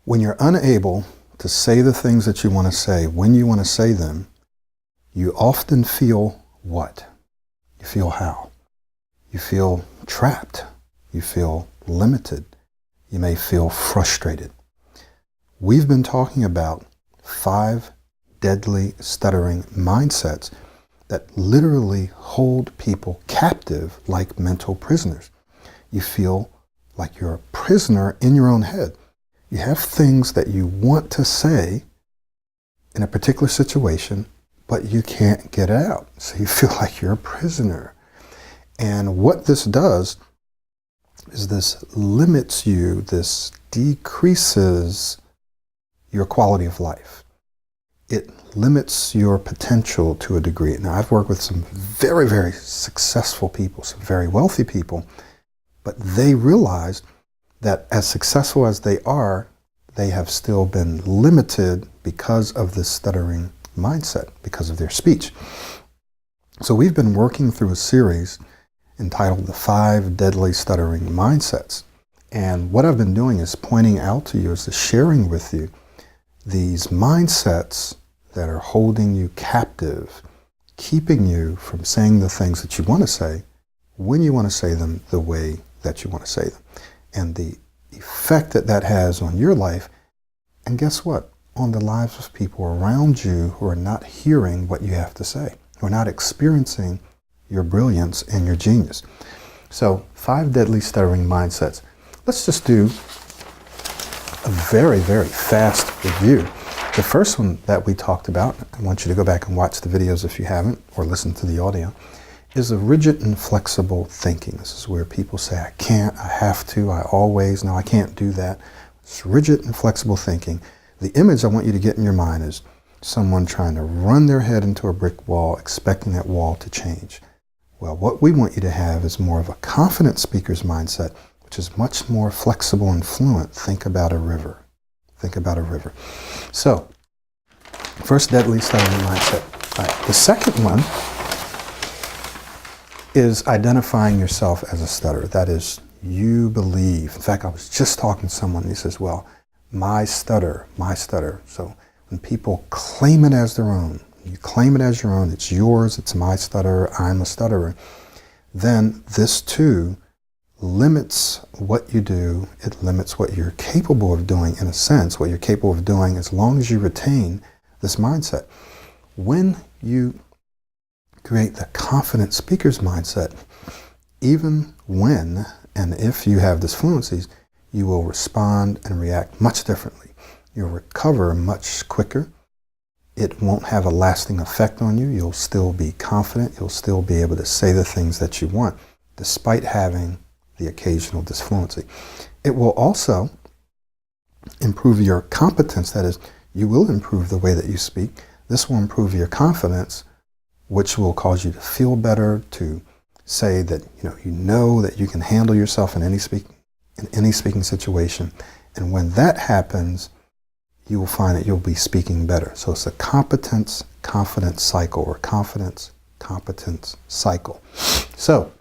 When you're unable to say the things that you want to say when you want to say them, you often feel what? You feel how? You feel trapped. You feel limited. You may feel frustrated. We've been talking about 5 deadly stuttering mindsets that literally hold people captive like mental prisoners. You feel like you're a prisoner in your own head. You have things that you want to say in a particular situation, but you can't get it out. So you feel like you're a prisoner. And what this does is this limits you, this decreases your quality of life. It limits your potential to a degree. Now, I've worked with some very, very successful people, some very wealthy people, but they realized that as successful as they are, they have still been limited because of this stuttering mindset, because of their speech. So we've been working through a series entitled The 5 Deadly Stuttering Mindsets. And what I've been doing is pointing out to you, is sharing with you these mindsets that are holding you captive, keeping you from saying the things that you want to say when you want to say them the way that you want to say them. And the effect that that has on your life, and guess what? On the lives of people around you who are not hearing what you have to say, who are not experiencing your brilliance and your genius. So 5 deadly stuttering mindsets. Let's just do a very, very fast review. The first one that we talked about, I want you to go back and watch the videos if you haven't, or listen to the audio, is a rigid and flexible thinking. This is where people say, I can't, I have to, I always, no, I can't do that. It's rigid and flexible thinking. The image I want you to get in your mind is someone trying to run their head into a brick wall, expecting that wall to change. Well, what we want you to have is more of a confident speaker's mindset, which is much more flexible and fluent. Think about a river. Think about a river. So, first deadly stuttering mindset. All right. The second one is identifying yourself as a stutterer. That is, you believe. In fact, I was just talking to someone, he says, well, my stutter, my stutter. So when people claim it as their own, you claim it as your own, it's yours, it's my stutter, I'm a stutterer, then this too limits what you do. It limits what you're capable of doing, in a sense, what you're capable of doing as long as you retain this mindset. When you create the confident speaker's mindset, even when and if you have this fluencies, you will respond and react much differently. You'll recover much quicker. It won't have a lasting effect on you. You'll still be confident. You'll still be able to say the things that you want, despite having the occasional disfluency. It will also improve your competence. That is, you will improve the way that you speak. This will improve your confidence, which will cause you to feel better, to say that you know that you can handle yourself in any speaking situation. And when that happens, you will find that you'll be speaking better. So it's a competence-confidence cycle, or confidence-competence cycle. So,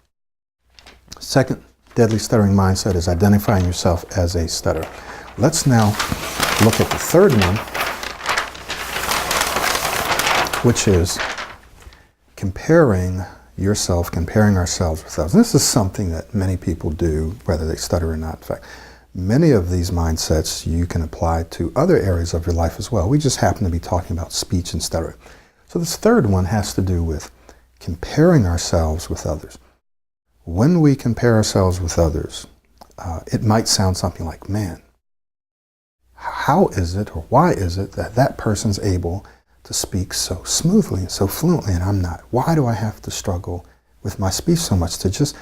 second deadly stuttering mindset is identifying yourself as a stutterer. Let's now look at the third one, which is comparing ourselves with others. This is something that many people do, whether they stutter or not. In fact, many of these mindsets you can apply to other areas of your life as well. We just happen to be talking about speech and stuttering. So this third one has to do with comparing ourselves with others. When we compare ourselves with others, it might sound something like, man, how is it, or why is it that that person's able to speak so smoothly and so fluently and I'm not? Why do I have to struggle with my speech so much, to just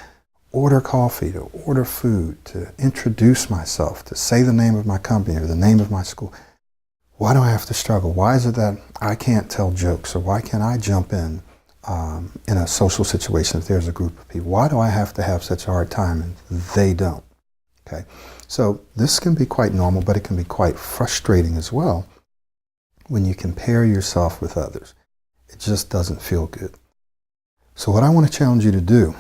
order coffee, to order food, to introduce myself, to say the name of my company or the name of my school? Why do I have to struggle? Why is it that I can't tell jokes, or why can't I jump in a social situation if there's a group of people? Why do I have to have such a hard time and they don't? Okay, so this can be quite normal, but it can be quite frustrating as well when you compare yourself with others. It just doesn't feel good. So what I want to challenge you to do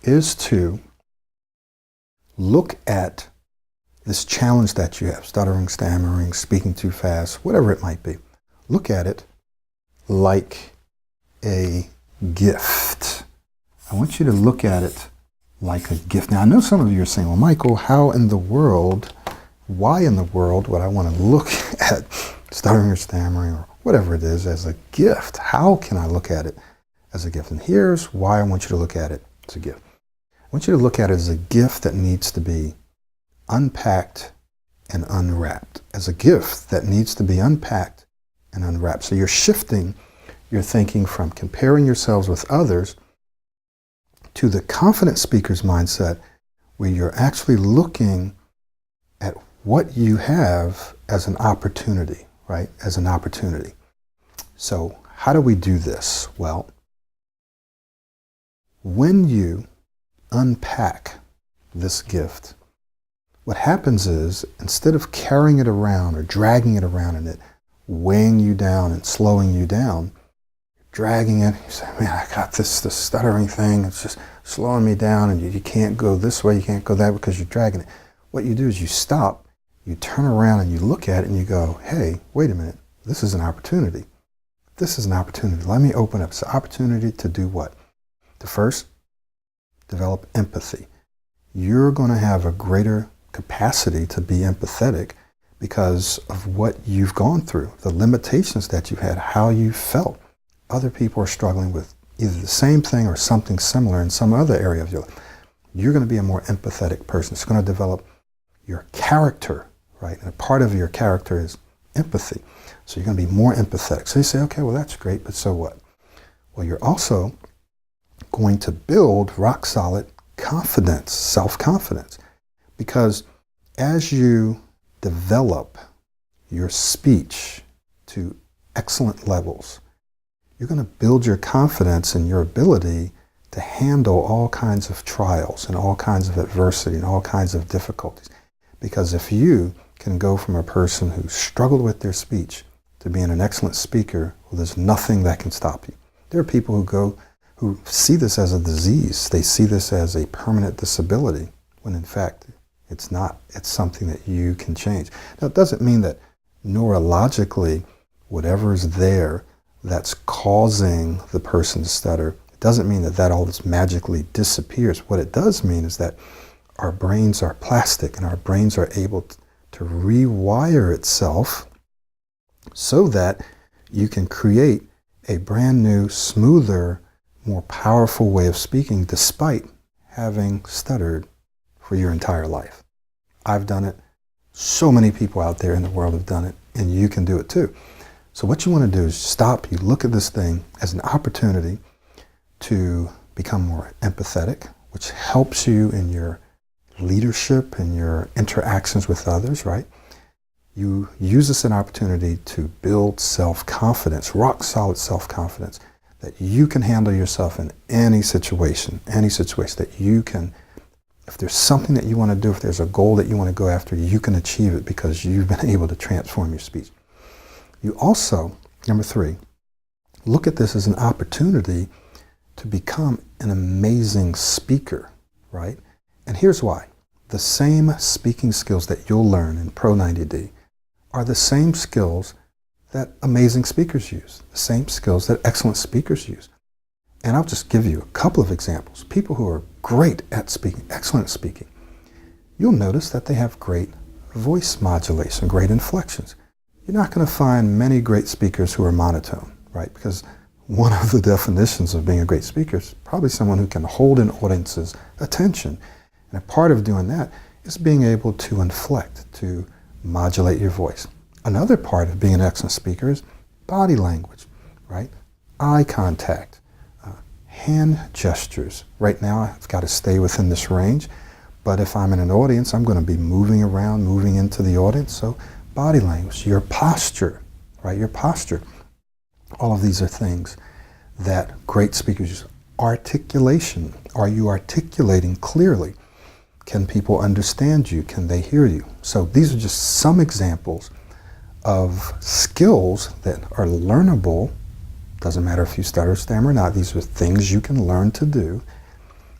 is to look at this challenge that you have, stuttering, stammering, speaking too fast, whatever it might be. Look at it like a gift. I want you to look at it like a gift. Now, I know some of you are saying, well, Michael, how in the world, why in the world would I want to look at stuttering or stammering or whatever it is as a gift? How can I look at it as a gift? And here's why I want you to look at it as a gift. I want you to look at it as a gift that needs to be unpacked and unwrapped. As a gift that needs to be unpacked and unwrapped. So you're shifting your thinking from comparing yourselves with others to the confident speaker's mindset, where you're actually looking at what you have as an opportunity, right? As an opportunity. So how do we do this? Well, when you unpack this gift, what happens is, instead of carrying it around or dragging it around and it weighing you down and slowing you down, dragging it, you say, man, I got this stuttering thing, it's just slowing me down, and you can't go this way, you can't go that way because you're dragging it. What you do is you stop, you turn around and you look at it and you go, hey, wait a minute, this is an opportunity. This is an opportunity. Let me open up. It's an opportunity to do what? To first, develop empathy. You're going to have a greater capacity to be empathetic because of what you've gone through, the limitations that you've had, how you felt. Other people are struggling with either the same thing or something similar in some other area of your life. You're going to be a more empathetic person. It's going to develop your character, right? And a part of your character is empathy. So you're going to be more empathetic. So you say, okay, well, that's great, but so what? Well, you're also going to build rock solid confidence, self-confidence. Because as you develop your speech to excellent levels, you're going to build your confidence in your ability to handle all kinds of trials and all kinds of adversity and all kinds of difficulties. Because if you can go from a person who struggled with their speech to being an excellent speaker, well, there's nothing that can stop you. There are people who see this as a disease. They see this as a permanent disability, when in fact, it's not. It's something that you can change. Now, it doesn't mean that neurologically, whatever is there that's causing the person to stutter, it doesn't mean that all just magically disappears. What it does mean is that our brains are plastic and our brains are able to rewire itself so that you can create a brand new, smoother, more powerful way of speaking despite having stuttered for your entire life. I've done it. So many people out there in the world have done it, and you can do it too. So what you want to do is stop, you look at this thing as an opportunity to become more empathetic, which helps you in your leadership and your interactions with others, right? You use this as an opportunity to build self-confidence, rock solid self-confidence, that you can handle yourself in any situation that you can. If there's something that you want to do, if there's a goal that you want to go after, you can achieve it because you've been able to transform your speech. You also, number 3, look at this as an opportunity to become an amazing speaker, right? And here's why. The same speaking skills that you'll learn in Pro 90D are the same skills that amazing speakers use, the same skills that excellent speakers use. And I'll just give you a couple of examples. People who are great at speaking, excellent at speaking, you'll notice that they have great voice modulation, great inflections. You're not going to find many great speakers who are monotone, right? Because one of the definitions of being a great speaker is probably someone who can hold an audience's attention. And a part of doing that is being able to inflect, to modulate your voice. Another part of being an excellent speaker is body language, right? Eye contact, hand gestures. Right now, I've got to stay within this range, but if I'm in an audience, I'm going to be moving around, moving into the audience. So body language, your posture, right? Your posture. All of these are things that great speakers use. Articulation. Are you articulating clearly? Can people understand you? Can they hear you? So these are just some examples of skills that are learnable. Doesn't matter if you stutter, stammer or not. These are things you can learn to do.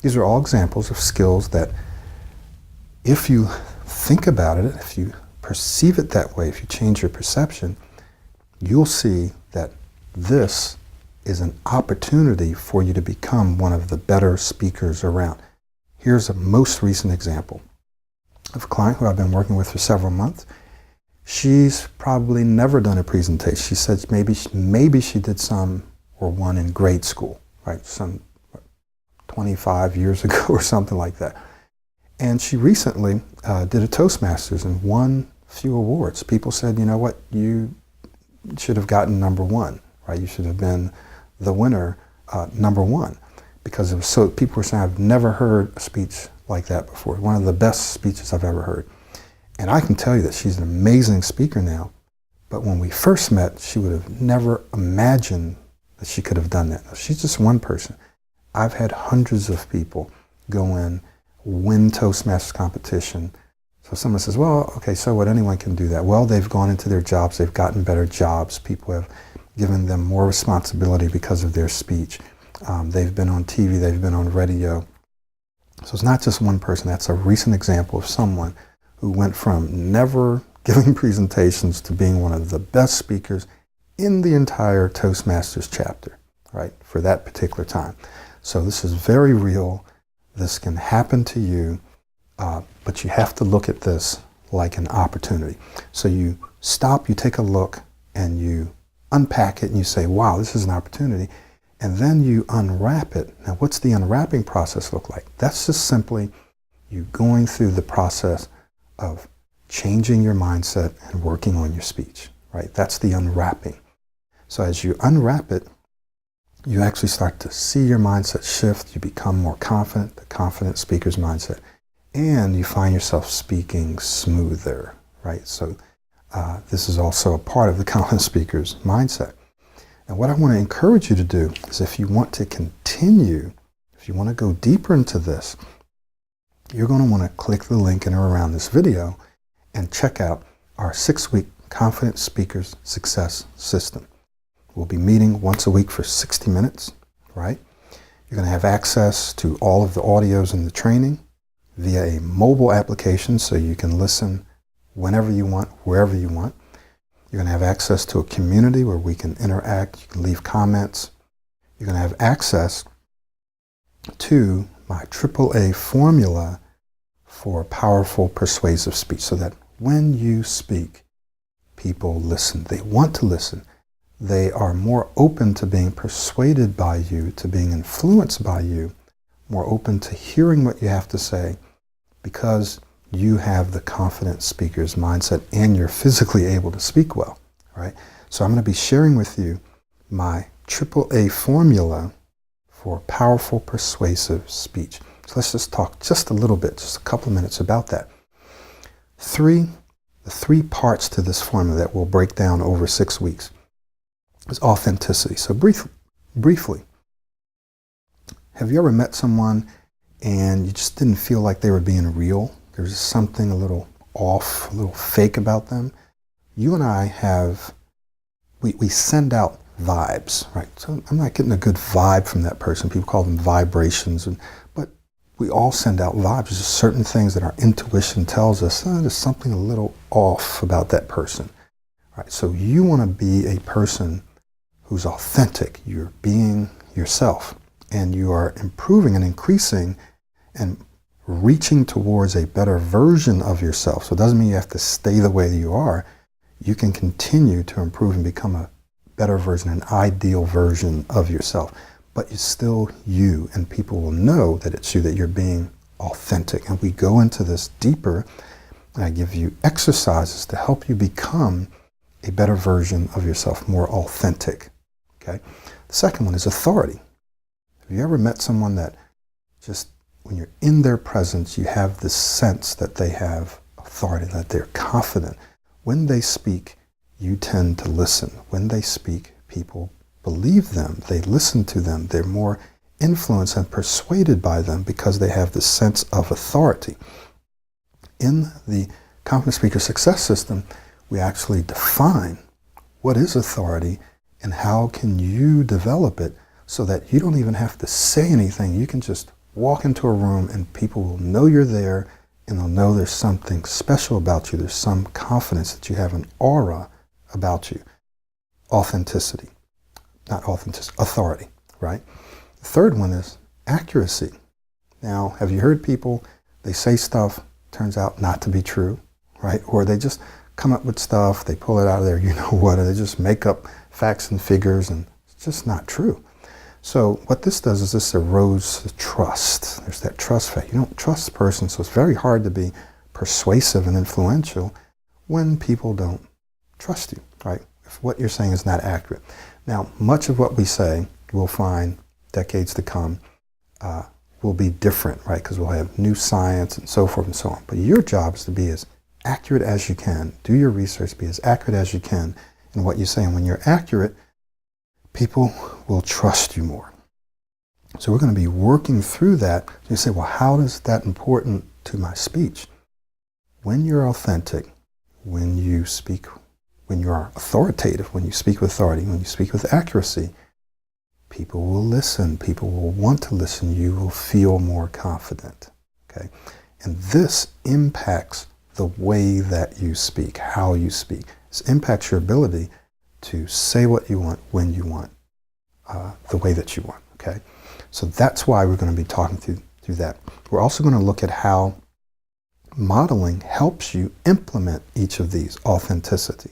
These are all examples of skills that if you think about it, if you perceive it that way, if you change your perception, you'll see that this is an opportunity for you to become one of the better speakers around. Here's a most recent example of a client who I've been working with for several months. She's probably never done a presentation. She said maybe she did some or one in grade school, right? Some 25 years ago or something like that. And she recently did a Toastmasters and won a few awards. People said, you know what, you should have gotten #1, right? You should have been the winner, #1, because it was so, people were saying, I've never heard a speech like that before. One of the best speeches I've ever heard. And I can tell you that she's an amazing speaker now, but when we first met, she would have never imagined that she could have done that. Now, she's just one person. I've had hundreds of people go in, win Toastmasters competition. So someone says, well, okay, so what, anyone can do that. Well, they've gone into their jobs, they've gotten better jobs, people have given them more responsibility because of their speech. They've been on TV, they've been on radio. So it's not just one person. That's a recent example of someone who went from never giving presentations to being one of the best speakers in the entire Toastmasters chapter, right, for that particular time. So this is very real. This can happen to you, but you have to look at this like an opportunity. So you stop, you take a look, and you unpack it, and you say, wow, this is an opportunity. And then you unwrap it. Now, what's the unwrapping process look like? That's just simply you going through the process of changing your mindset and working on your speech, right? That's the unwrapping. So as you unwrap it, you actually start to see your mindset shift. You become more confident, the confident speaker's mindset, and you find yourself speaking smoother, right? So this is also a part of the confident speaker's mindset. And what I want to encourage you to do is, if you want to continue, if you want to go deeper into this, you're going to want to click the link in or around this video and check out our 6-week Confident Speakers Success System. We'll be meeting once a week for 60 minutes, right? You're going to have access to all of the audios in the training via a mobile application, so you can listen whenever you want, wherever you want. You're going to have access to a community where we can interact, you can leave comments. You're going to have access to my AAA formula for powerful, persuasive speech, so that when you speak, people listen. They want to listen. They are more open to being persuaded by you, to being influenced by you, more open to hearing what you have to say, because you have the confident speaker's mindset and you're physically able to speak well, right? So I'm going to be sharing with you my AAA formula for powerful, persuasive speech. So let's just talk just a little bit, just a couple of minutes about that. The three parts to this formula that we'll break down over 6 weeks is authenticity. So briefly, have you ever met someone and you just didn't feel like they were being real? There's just something a little off, a little fake about them. You and I we send out vibes, right? So I'm not getting a good vibe from that person. People call them vibrations, but we all send out vibes. There's just certain things that our intuition tells us, there's something a little off about that person, right? So you want to be a person who's authentic. You're being yourself, and you are improving and increasing and reaching towards a better version of yourself. So it doesn't mean you have to stay the way you are. You can continue to improve and become a better version, an ideal version of yourself. But it's still you, and people will know that it's you, that you're being authentic. And we go into this deeper, and I give you exercises to help you become a better version of yourself, more authentic. Okay? The second one is authority. Have you ever met someone that just, when you're in their presence, you have this sense that they have authority, that they're confident? When they speak, you tend to listen. When they speak, people believe them. They listen to them. They're more influenced and persuaded by them because they have this sense of authority. In the Confident Speaker Success System, we actually define what is authority and how can you develop it so that you don't even have to say anything. You can just walk into a room and people will know you're there. and they'll know there's something special about you. There's some confidence that you have an aura about you. Authenticity. Not authenticity, authority, right? The third one is accuracy. Now, have you heard people, they say stuff, turns out not to be true, right? Or they just come up with stuff, they pull it out of there, you know what, and they just make up facts and figures, and it's just not true. So what this does is this erodes the trust. There's that trust factor. You don't trust the person, so it's very hard to be persuasive and influential when people don't trust you, right? If what you're saying is not accurate. Now, much of what we say, we'll find decades to come, will be different, right? Because we'll have new science and so forth and so on. But your job is to be as accurate as you can. Do your research, be as accurate as you can in what you say. And when you're accurate, people will trust you more. So we're going to be working through that. You say, well, how is that important to my speech? When you're authentic, when you speak, when you are authoritative, when you speak with authority, when you speak with accuracy, people will listen. People will want to listen. You will feel more confident. Okay? And this impacts the way that you speak, how you speak. This impacts your ability to say what you want, when you want, the way that you want. Okay? So that's why we're going to be talking through that. We're also going to look at how modeling helps you implement each of these: authenticity,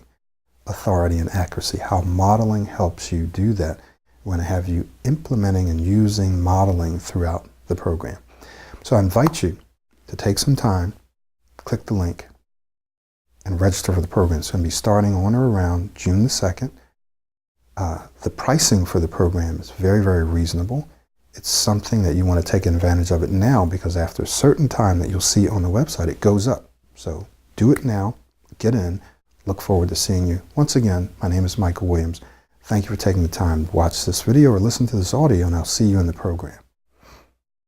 authority, and accuracy. How modeling helps you do that. We're going to have you implementing and using modeling throughout the program. So I invite you to take some time, click the link, and register for the program. It's going to be starting on or around June the 2nd. The pricing for the program is very, very reasonable. It's something that you want to take advantage of it now, because after a certain time that you'll see on the website, it goes up. So do it now, get in. Look forward to seeing you. Once again, my name is Michael Williams. Thank you for taking the time to watch this video or listen to this audio, and I'll see you in the program.